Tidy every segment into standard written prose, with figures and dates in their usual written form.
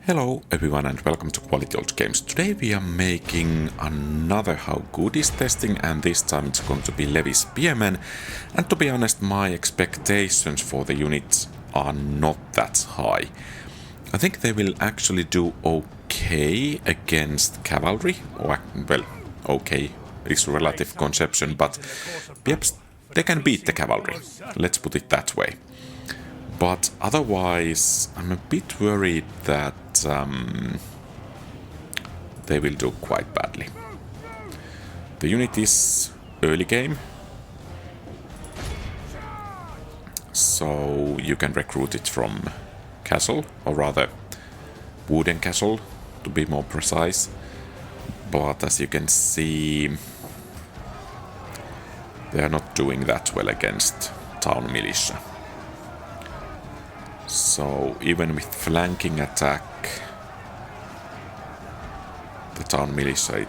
Hello everyone and welcome to QualityOldGames. Today we are making another How Good is testing, and this time it's going to be Levy Spearmen. And to be honest, my expectations for the units are not that high. I think they will actually do okay against Cavalry, or well, okay is relative conception, but perhaps they can beat the Cavalry, let's put it that way. But otherwise, I'm a bit worried that they will do quite badly. The unit is early game, so you can recruit it from castle, or rather wooden castle to be more precise. But as you can see, they are not doing that well against town militia. So even with flanking attack, the town militia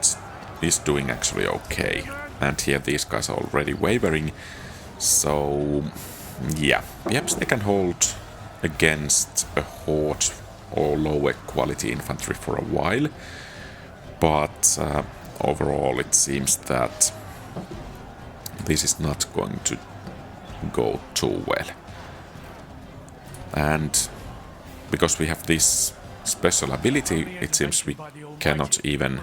is doing actually okay. And here these guys are already wavering. So yeah, perhaps they can hold against a horde or lower quality infantry for a while. But overall it seems that this is not going to go too well. And because we have this special ability, it seems we cannot even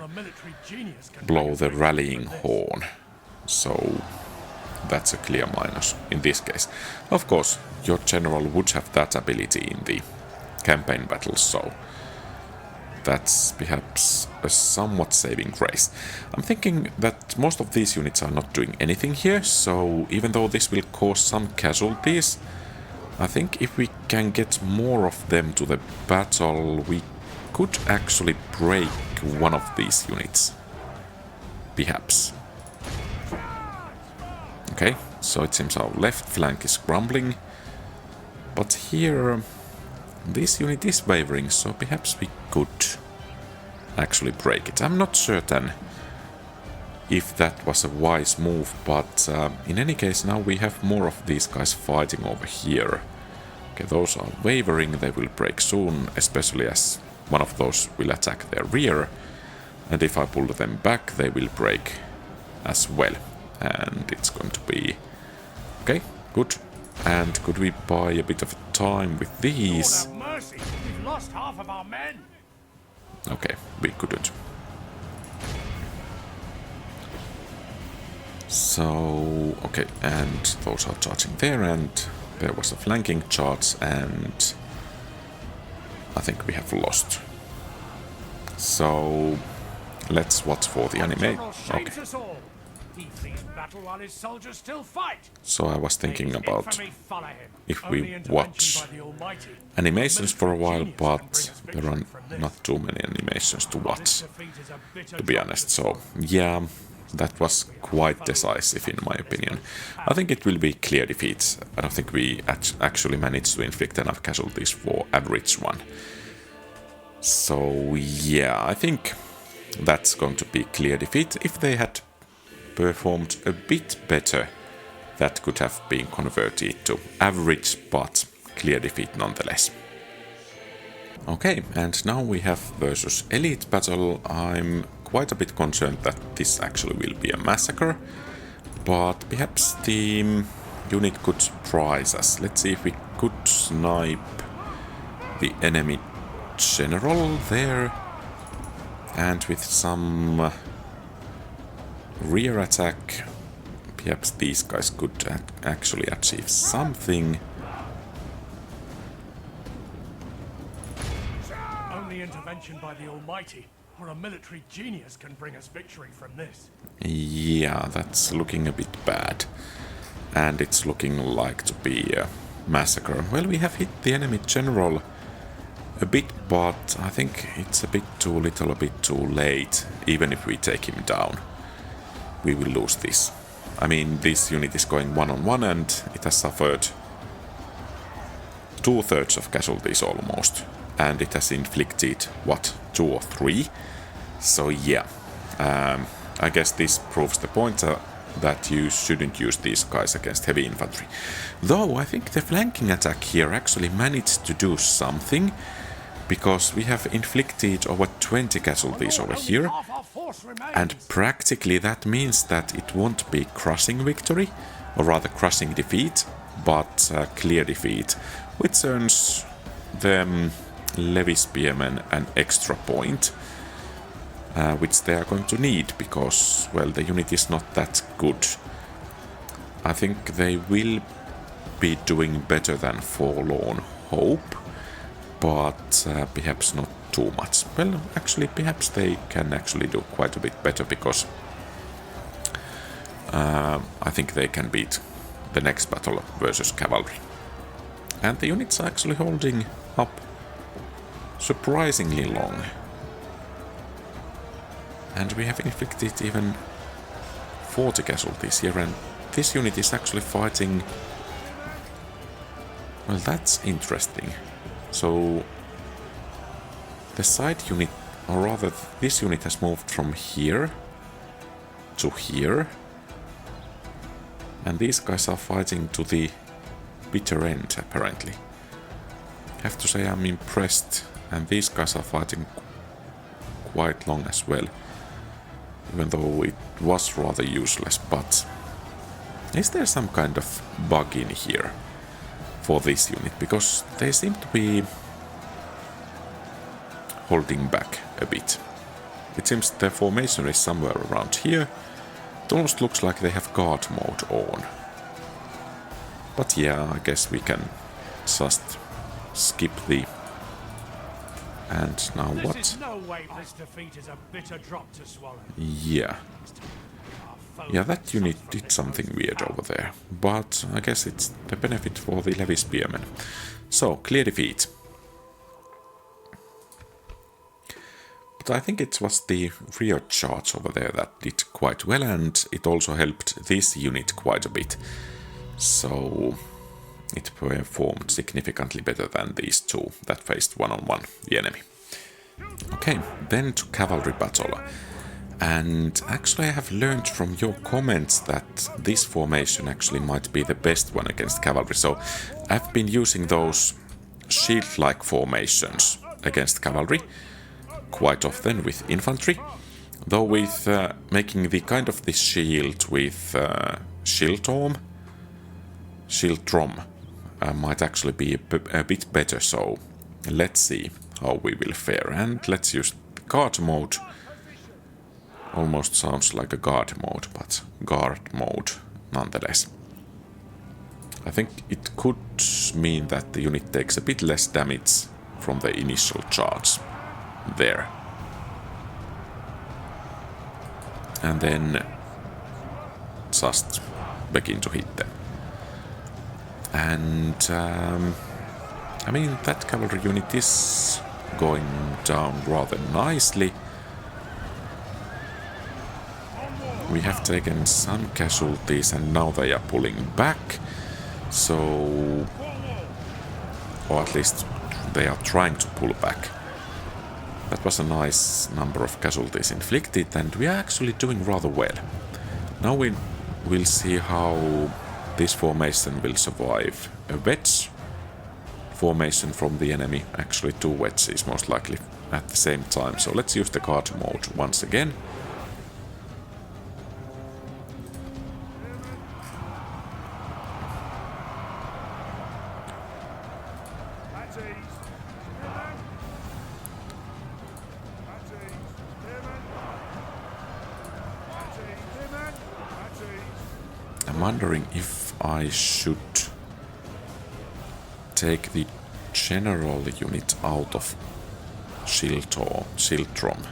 blow the rallying horn. So that's a clear minus in this case. Of course, your general would have that ability in the campaign battles, so that's perhaps a somewhat saving grace. I'm thinking that most of these units are not doing anything here, so even though this will cause some casualties, I think if we can get more of them to the battle, we could actually break one of these units. Perhaps. Okay, so it seems our left flank is crumbling. But here, this unit is wavering, so perhaps we could actually break it. I'm not certain if that was a wise move, but in any case now we have more of these guys fighting over here. Okay, those are wavering, they will break soon, especially as one of those will attack their rear, and if I pull them back they will break as well, and it's going to be okay, good. And could we buy a bit of time with these? Okay, we couldn't. So, okay, and those are charging there, and there was a flanking charge, and I think we have lost. So, let's watch for the anime. Okay. So I was thinking about if we watch animations for a while, but there are not too many animations to watch, to be honest. So, yeah. That was quite decisive in my opinion. I think it will be clear defeat. I don't think we actually managed to inflict enough casualties for average one. So yeah, I think that's going to be clear defeat. If they had performed a bit better, that could have been converted to average, but clear defeat nonetheless. Okay, and now we have versus elite battle. I'm quite a bit concerned that this actually will be a massacre, but perhaps the unit could surprise us. Let's see if we could snipe the enemy general there, and with some rear attack, perhaps these guys could actually achieve something. Only intervention by the Almighty or a military genius can bring us victory from this. Yeah, that's looking a bit bad. And it's looking like to be a massacre. Well, we have hit the enemy general a bit, but I think it's a bit too little, a bit too late. Even if we take him down, we will lose this. I mean, this unit is going one-on-one and it has suffered 2/3 of casualties almost. And it has inflicted, what, 2 or 3? So yeah, I guess this proves the point that you shouldn't use these guys against heavy infantry. Though I think the flanking attack here actually managed to do something. because we have inflicted over 20 casualties over here, and practically that means that it won't be crushing victory, or rather crushing defeat, but clear defeat, which earns the Levy Spearmen an extra point, which they are going to need, because, well, the unit is not that good. I think they will be doing better than Forlorn Hope, but perhaps not too much. Well, actually, perhaps they can actually do quite a bit better, because I think they can beat the next battle versus Cavalry. And the units are actually holding up surprisingly long. And we have inflicted even 40 casualties here, and this unit is actually fighting... Well, that's interesting. So the side unit, or rather this unit, has moved from here to here, and these guys are fighting to the bitter end, apparently. I have to say I'm impressed, and these guys are fighting quite long as well, even though it was rather useless. But is there some kind of bug in here for this unit? Because they seem to be holding back a bit. It seems their formation is somewhere around here. It almost looks like they have guard mode on. But yeah, I guess we can just skip the... And now what? Yeah. Yeah, that unit did something weird over there. But I guess it's the benefit for the Levy Spearmen. So, clear defeat. But I think it was the rear charge over there that did quite well, and it also helped this unit quite a bit. So it performed significantly better than these two that faced one-on-one the enemy. Okay, then to cavalry battle. And actually I have learned from your comments that this formation actually might be the best one against cavalry. So I've been using those shield-like formations against cavalry quite often with infantry, though with making the kind of this shield with Shieldtorm might actually be a bit better, so let's see how we will fare. And let's use guard mode. Almost sounds like a guard mode, but guard mode nonetheless. I think it could mean that the unit takes a bit less damage from the initial charge there. And then just begin to hit them. And I mean, that cavalry unit is going down rather nicely. We have taken some casualties and now they are pulling back. So, or at least they are trying to pull back. That was a nice number of casualties inflicted, and we are actually doing rather well. Now we will see how this formation will survive a wedge formation from the enemy. Actually 2 wedges most likely at the same time. So let's use the guard mode once again. I'm wondering if I should take the general unit out of Shieldtorm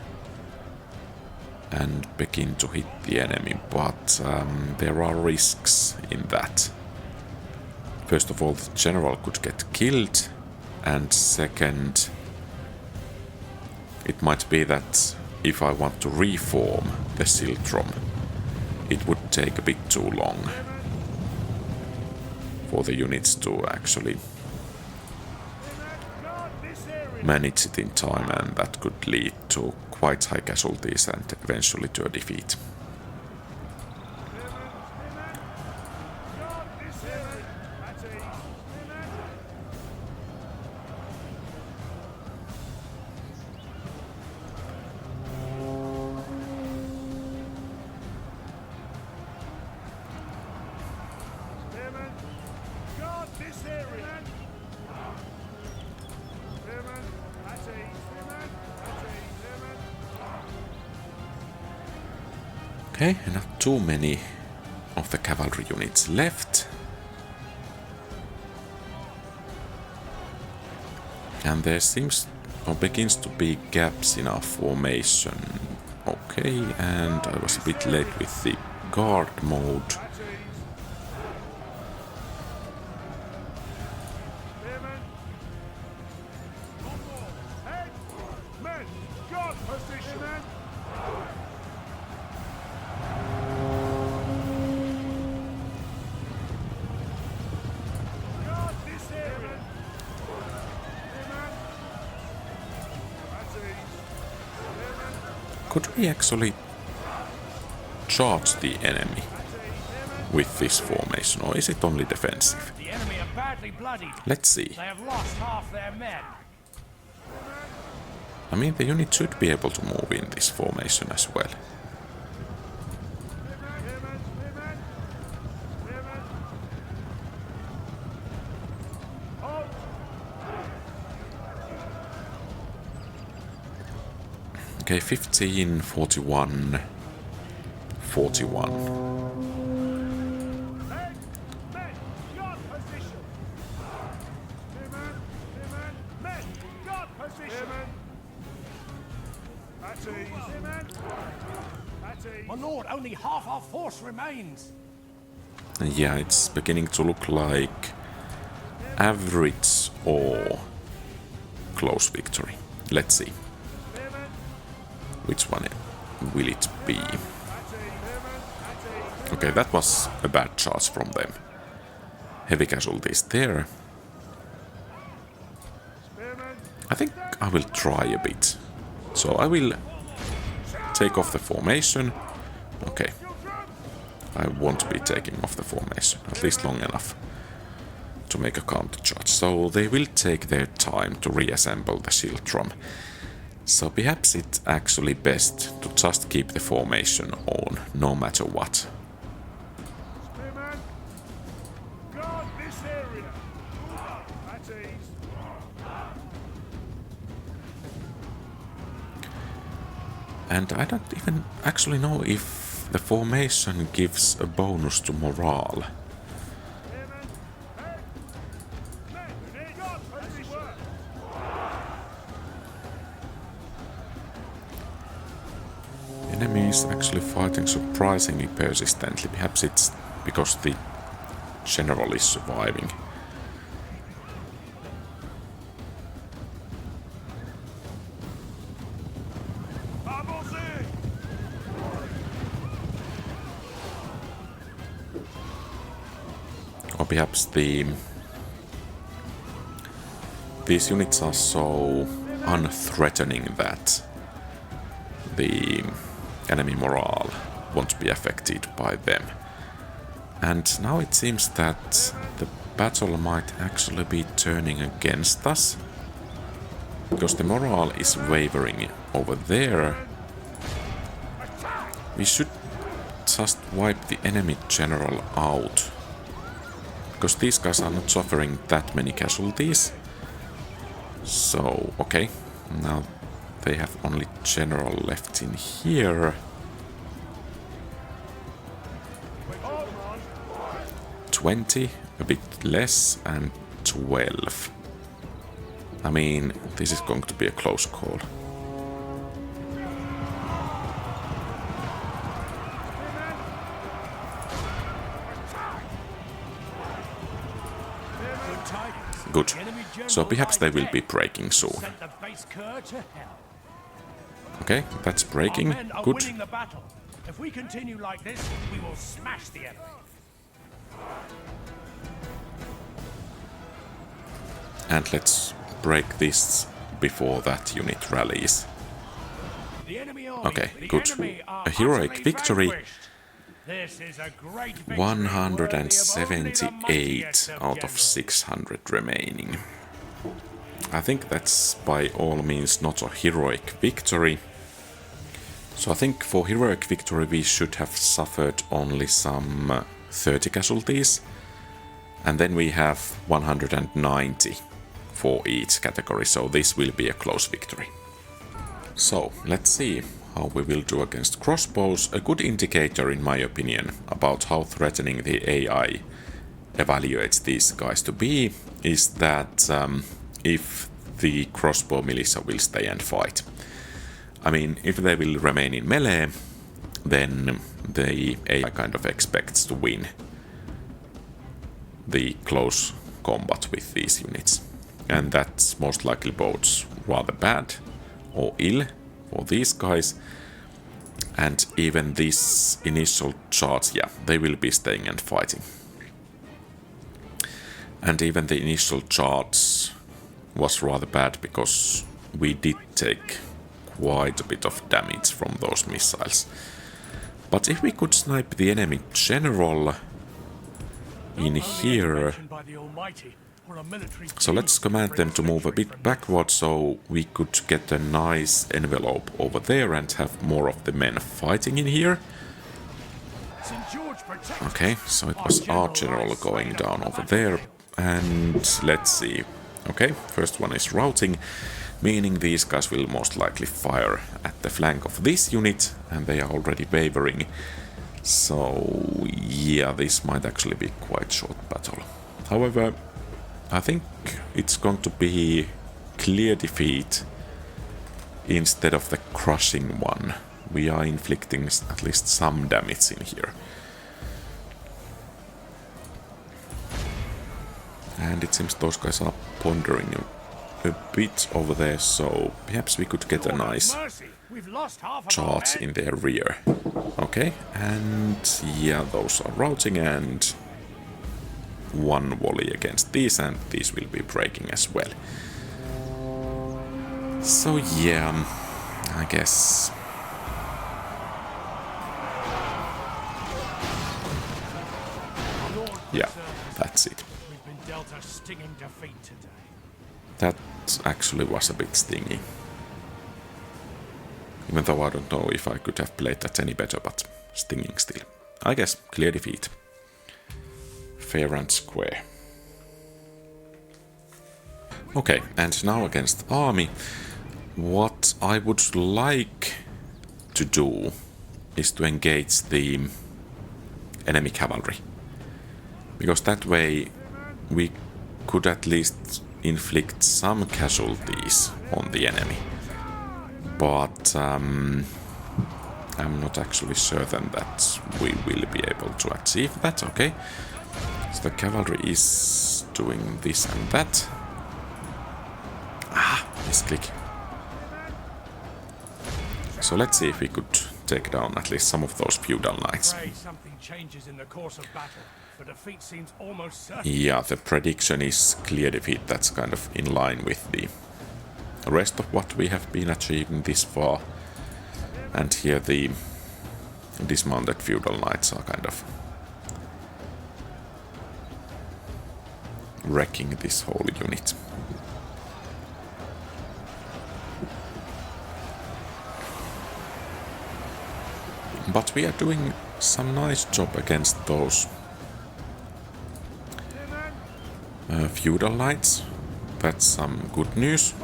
and begin to hit the enemy, but there are risks in that. First of all, the general could get killed, and second, it might be that if I want to reform the Shieldtorm, it would take a bit too long for the units to actually manage it in time, and that could lead to quite high casualties and eventually to a defeat. Okay, not too many of the cavalry units left. And there seems or begins to be gaps in our formation. Okay, and I was a bit late with the guard mode. Could we actually charge the enemy with this formation, or is it only defensive? The enemy are badly bloodied. Let's see. They have lost half their men. I mean, the unit should be able to move in this formation as well. Okay, 15, 41, 41. My lord, only half our force remains. Yeah, it's beginning to look like average or close victory. Let's see. Which one will it be? Okay, that was a bad charge from them. Heavy casualties there. I think I will try a bit. So I will take off the formation. Okay. I won't be taking off the formation, at least long enough to make a counter charge. So they will take their time to reassemble the shield drum. So perhaps it's actually best to just keep the formation on, no matter what. And I don't even actually know if the formation gives a bonus to morale. Enemy is actually fighting surprisingly persistently. Perhaps it's because the general is surviving. Or perhaps these units are so unthreatening that the enemy morale won't be affected by them. And now it seems that the battle might actually be turning against us, because the morale is wavering over there. We should just wipe the enemy general out, because these guys are not suffering that many casualties. So, okay, now they have only general left in here. 20, a bit less, and 12. I mean, this is going to be a close call. Good. So perhaps they will be breaking soon. Okay, that's breaking. Good. If we continue like this, we will smash the enemy. And let's break this before that unit rallies. Okay, good. A heroic victory. 178 out of 600 remaining. I think that's by all means not a heroic victory. So I think for heroic victory we should have suffered only some 30 casualties. And then we have 190 for each category, so this will be a close victory. So, let's see how we will do against crossbows. A good indicator, in my opinion, about how threatening the AI evaluates these guys to be is that if the crossbow militia will stay and fight. I mean, if they will remain in melee, then the AI kind of expects to win the close combat with these units. And that most likely bodes rather bad or ill for these guys. And even this initial charge, yeah, they will be staying and fighting. And even the initial charge was rather bad because we did take quite a bit of damage from those missiles. But if we could snipe the enemy general in here, so let's command them to move a bit backward so we could get a nice envelope over there and have more of the men fighting in here. Okay, so it was our general going down over there, and let's see. Okay, first one is routing, meaning these guys will most likely fire at the flank of this unit, and they are already wavering. So yeah, this might actually be quite short battle. However, I think it's going to be clear defeat instead of the crushing one. We are inflicting at least some damage in here. And it seems those guys are pondering a bit over there, so perhaps we could get a nice charge in their rear. Okay, and yeah, those are routing, and one volley against these, and these will be breaking as well. So yeah, I guess... yeah, that's it. That actually was a bit stingy. Even though I don't know if I could have played that any better, but stinging still. I guess clear defeat. Fair and square. Okay, and now against army, what I would like to do is to engage the enemy cavalry. Because that way we could at least inflict some casualties on the enemy. But I'm not actually certain that we will be able to achieve that. Okay, so the cavalry is doing this and that. Ah, misclick. So let's see if we could take down at least some of those feudal knights. Yeah, the prediction is clear defeat. That's kind of in line with the rest of what we have been achieving this far. And here the dismounted feudal knights are kind of wrecking this whole unit. But we are doing some nice job against those feudal knights. That's some good news.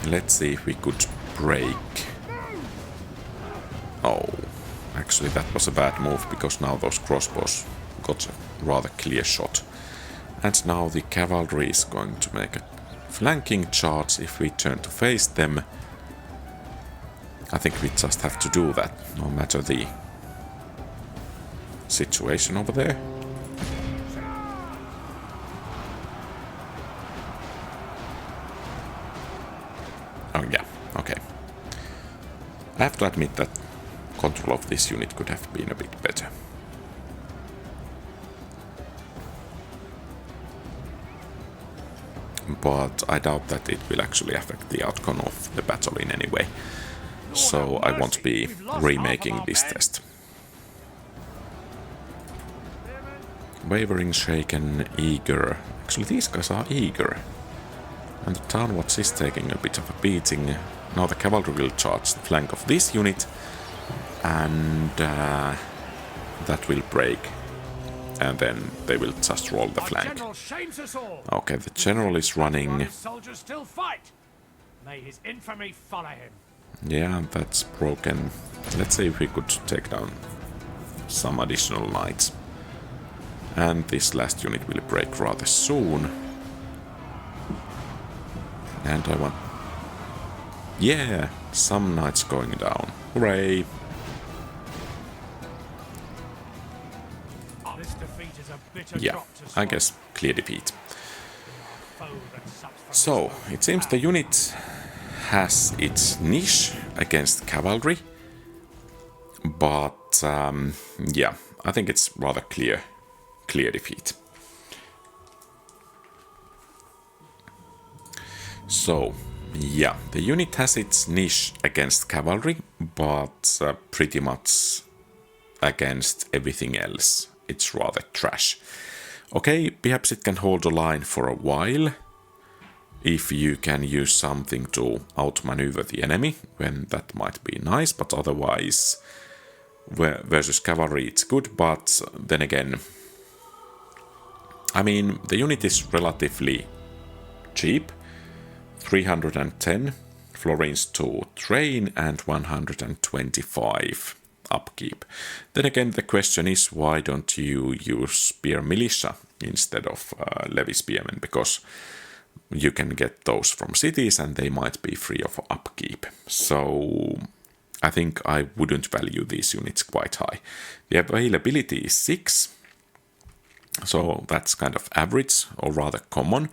Let's see if we could break. Oh, actually that was a bad move, because now those crossbows got a rather clear shot. And now the cavalry is going to make a flanking charge if we turn to face them. I think we just have to do that, no matter the situation over there. Oh yeah, okay. I have to admit that control of this unit could have been a bit better. But I doubt that it will actually affect the outcome of the battle in any way. So I won't be remaking this test. Wavering, shaken, eager. Actually, these guys are eager. And the townwatch is taking a bit of a beating. Now the cavalry will charge the flank of this unit. And that will break and then they will just roll the flank. General shames us all. Okay, the general is running. His soldiers still fight. May his infamy follow him. Yeah, that's broken. Let's see if we could take down some additional knights. And this last unit will break rather soon. And I want... Yeah, some knights going down. Hooray! This defeat is a bitter Yeah, drop to I swallow. guess clear defeat. Foe that sucks from So, his foe. it seems the unit has its niche against cavalry. But, yeah, I think it's rather clear defeat. So, yeah, the unit has its niche against cavalry, but pretty much against everything else, it's rather trash. Okay, perhaps it can hold a line for a while, if you can use something to outmaneuver the enemy, then that might be nice, but otherwise, versus cavalry it's good, but then again, I mean, the unit is relatively cheap. 310 florins to train and 125 upkeep. Then again, the question is, why don't you use Spear Militia instead of Levy Spearmen? Because you can get those from cities and they might be free of upkeep. So I think I wouldn't value these units quite high. The availability is 6, so that's kind of average or rather common.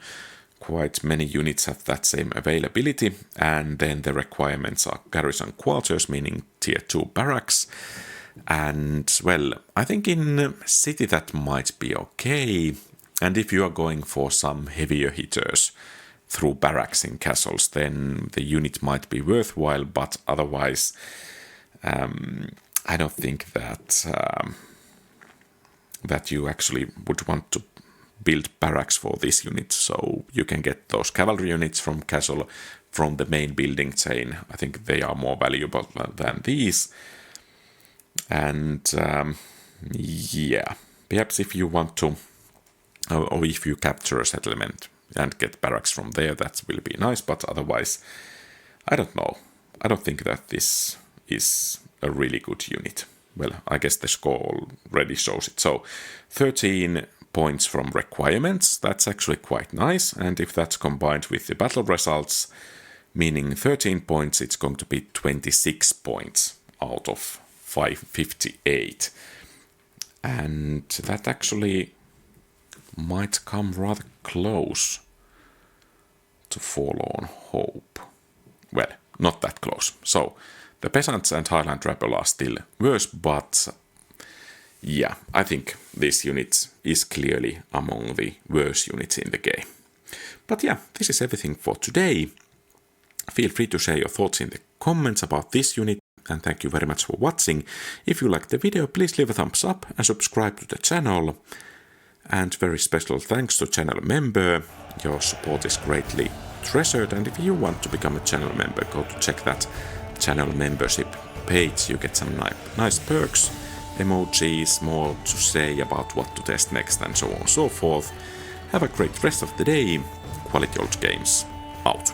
Quite many units have that same availability, and then the requirements are garrison quarters, meaning tier 2 barracks. And well, I think in city that might be okay. And if you are going for some heavier hitters through barracks in castles, then the unit might be worthwhile, but otherwise I don't think that that you actually would want to build barracks for this unit, so you can get those cavalry units from castle, from the main building chain. I think they are more valuable than these. And yeah, perhaps if you want to, or if you capture a settlement and get barracks from there, that will be nice, but otherwise, I don't know. I don't think that this is a really good unit. Well, I guess the score already shows it. So 13 points from requirements, that's actually quite nice, and if that's combined with the battle results, meaning 13 points, it's going to be 26 points out of 558. And that actually might come rather close to Forlorn Hope. Well, not that close. So the Peasants and Highland Rabble are still worse, but yeah, I think this unit is clearly among the worst units in the game. But yeah, this is everything for today. Feel free to share your thoughts in the comments about this unit, and thank you very much for watching. If you liked the video, please leave a thumbs up and subscribe to the channel. And very special thanks to channel member. Your support is greatly treasured, and if you want to become a channel member, go to check that channel membership page. You get some nice perks, emojis, more to say about what to test next, and so on and so forth. Have a great rest of the day. QualityOldGames out.